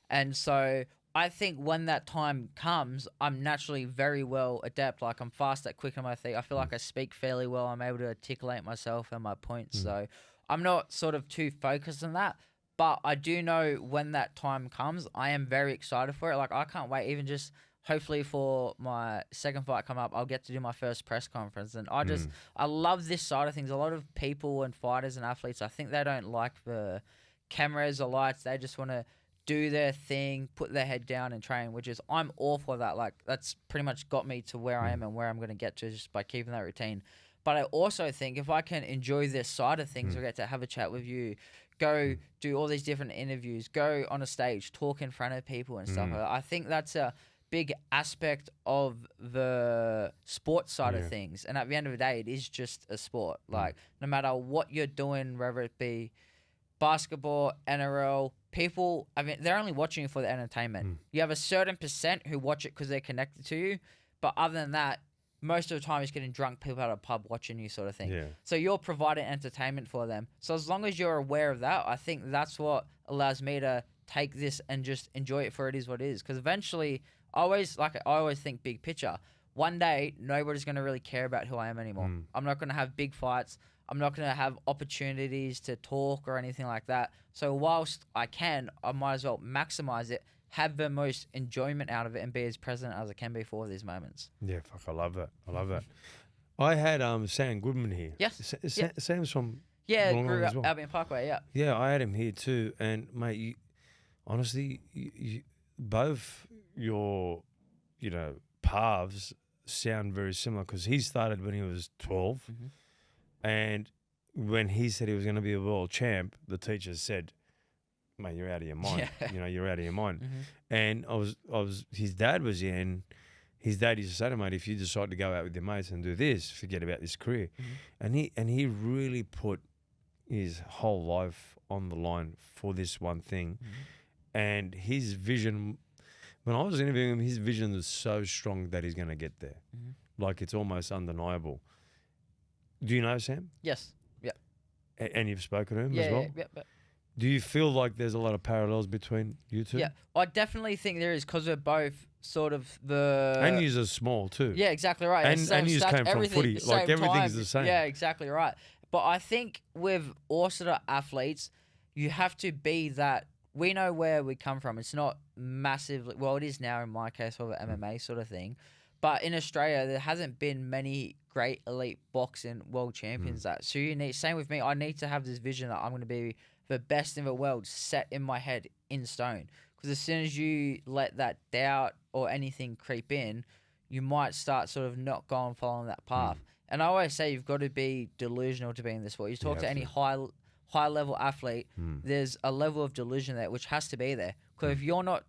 And so I think when that time comes, I'm naturally very well adept. Like I'm fast at quick on my feet. I feel like I speak fairly well. I'm able to articulate myself and my points. So I'm not sort of too focused on that. But I do know when that time comes, I am very excited for it. Like I can't wait, even just hopefully for my second fight come up, I'll get to do my first press conference. And I love this side of things. A lot of people and fighters and athletes, I think they don't like the cameras or lights. They just want to do their thing, put their head down and train, which is, I'm all for that. Like that's pretty much got me to where I am and where I'm going to get to just by keeping that routine. But I also think if I can enjoy this side of things, I get to have a chat with you, go do all these different interviews, go on a stage, talk in front of people and stuff. I think that's a big aspect of the sports side of things. And at the end of the day, it is just a sport. Like no matter what you're doing, whether it be basketball, NRL, people, I mean, they're only watching you for the entertainment. You have a certain percent who watch it because they're connected to you. But other than that, most of the time it's getting drunk people at a pub watching you sort of thing. Yeah. So you're providing entertainment for them. So as long as you're aware of that, I think that's what allows me to take this and just enjoy it for it is what it is. Because eventually, I always think big picture. One day, nobody's going to really care about who I am anymore. I'm not going to have big fights. I'm not going to have opportunities to talk or anything like that. So whilst I might as well maximize it, have the most enjoyment out of it, and be as present as I can be for these moments. Yeah, fuck, I love that. I love that. I had Sam Goodman here. Yes. Sam's from Yeah, Wollongong grew as up well. Albion Parkway, yeah. Yeah, I had him here too. And mate, honestly, both your, paths sound very similar, because he started when he was 12, and when he said he was going to be a world champ, the teachers said, "Mate, you're out of your mind. Yeah. You're out of your mind." And his dad was here, and his dad used to say to him, "Mate, if you decide to go out with your mates and do this, forget about this career." And he really put his whole life on the line for this one thing. And his vision, when I was interviewing him, his vision was so strong that he's going to get there. Like, it's almost undeniable. Do you know Sam? Yes. Yeah. And you've spoken to him as well? Yeah. Do you feel like there's a lot of parallels between you two? Yeah, I definitely think there is, because we're both sort of the... And you're small too. Yeah, exactly right. And you came from footy. Like, everything's the same. Yeah, exactly right. But I think with Orsitter athletes, you have to be that... We know where we come from. It's not massively... Well, it is now in my case for the MMA sort of thing. But in Australia, there hasn't been many great elite boxing world champions that... So you need... Same with me. I need to have this vision that I'm going to be the best in the world set in my head in stone. Because as soon as you let that doubt or anything creep in, you might start sort of not going following that path. And I always say you've got to be delusional to be in this sport. You talk to any high level athlete, there's a level of delusion there which has to be there. Because if you're not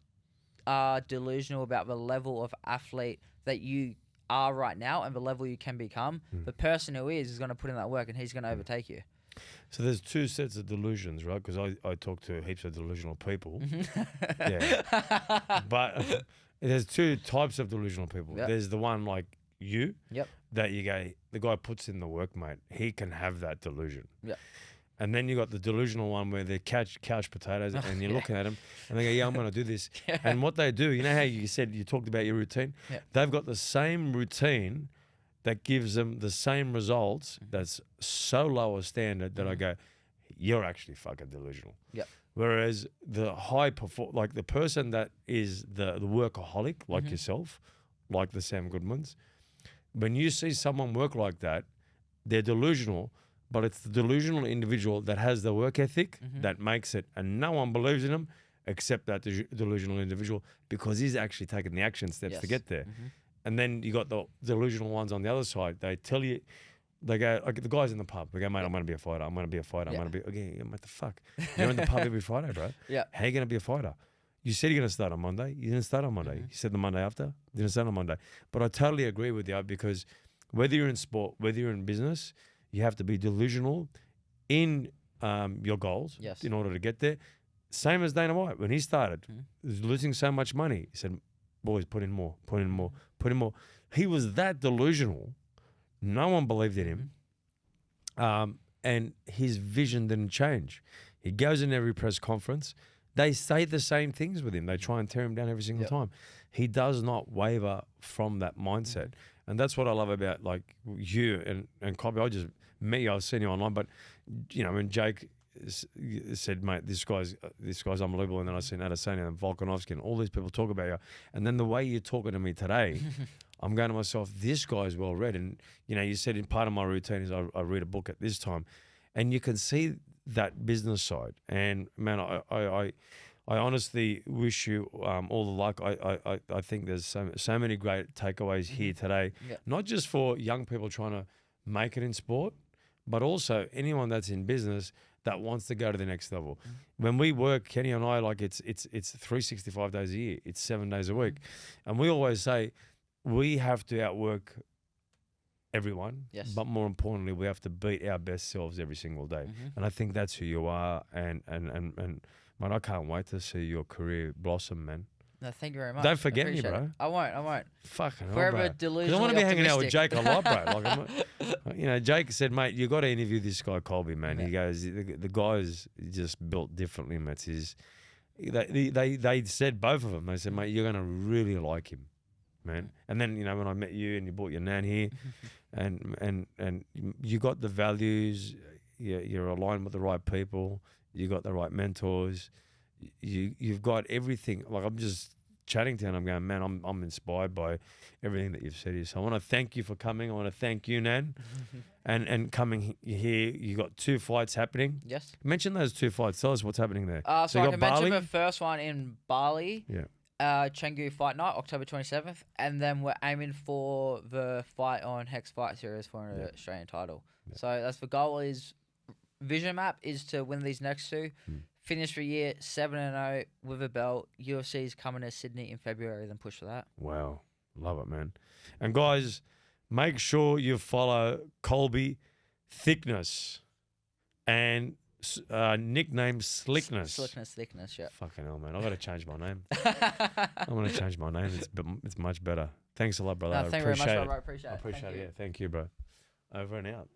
delusional about the level of athlete that you are right now and the level you can become, the person who is going to put in that work, and he's going to overtake you. So there's two sets of delusions, right? Because I talk to heaps of delusional people. Yeah. But there's two types of delusional people. Yep. There's the one like you, Yep. that you go, the guy puts in the work, mate. He can have that delusion. Yep. And then you got the delusional one where they're couch potatoes, and you're looking at them and they go, "Yeah, I'm going to do this." And what they do, you know how you said, you talked about your routine? They've got the same routine that gives them the same results. That's so low a standard that I go, "You're actually fucking delusional." Yep. Whereas the like the person that is the workaholic, like yourself, like the Sam Goodmans, when you see someone work like that, they're delusional, but it's the delusional individual that has the work ethic that makes it, and no one believes in him except that delusional individual, because he's actually taking the action steps to get there. And then you got the delusional ones on the other side. They tell you, they go, like the guys in the pub, they go, "Mate, I'm going to be a fighter. I'm going to be a fighter. I'm going to be..." Okay, what the fuck? You're in the pub every Friday, bro. How are you going to be a fighter? You said you're going to start on Monday. You didn't start on Monday. You said the Monday after. You didn't start on Monday. But I totally agree with you, because whether you're in sport, whether you're in business, you have to be delusional in your goals in order to get there. Same as Dana White. When he started, he was losing so much money. He said, "Boys, put in more, put in more, put in more." He was that delusional. No one believed in him. And his vision didn't change. He goes in every press conference. They say the same things with him. They try and tear him down every single time. He does not waver from that mindset. And that's what I love about like you and Colby. I just met you. I've seen you online, but when Jake said, "Mate, this guy's unbelievable," and then I seen Adesanya and Volkanovski and all these people talk about you, and then the way you're talking to me today, I'm going to myself, this guy's well read. And you said in part of my routine is I read a book at this time, and you can see that business side. And man, I honestly wish you all the luck. I think there's so many great takeaways here today, not just for young people trying to make it in sport, but also anyone that's in business that wants to go to the next level. When we work, Kenny and I, like it's 365 days a year. It's 7 days a week. And we always say we have to outwork everyone, but more importantly, we have to beat our best selves every single day. And I think that's who you are. And man, I can't wait to see your career blossom, man. No, thank you very much. Don't forget me, bro. It. I won't. Fucking hell, Forever bro. delusionally I want to be hanging out with optimistic. Jake a lot, bro. Like, Jake said, "Mate, you got to interview this guy, Colby, man." He goes, the guy's just built differently, mate. They said, both of them, they said, "Mate, you're going to really like him." man. And then when I met you and you brought your nan here, and you got the values. You're aligned with the right people. You got the right mentors. You've got everything. Like I'm just chatting to you and I'm going, man, I'm inspired by everything that you've said here. So I want to thank you for coming. I want to thank you, Nan, and coming here. You got 2 fights happening. Yes. Mention those 2 fights. Tell us what's happening there. So you I got can Bali. mention the first one in Bali. Yeah. Chengdu Fight Night, October 27th, and then we're aiming for the fight on Hex Fight Series for an Australian title. Yeah. So that's the goal. Is vision map is to win these next 2, finish the year 7-0 with a belt. UFC is coming to Sydney in February, then push for that. Wow, love it, man. And guys, make sure you follow Colby Thicknesse and nickname Slickness. Thickness, yeah. Fucking hell, man. I got to change my name. I'm going to change my name. It's much better. Thanks a lot, brother. No, thank you very much, bro. I appreciate it. I appreciate it. Yeah, thank you, bro. Over and out.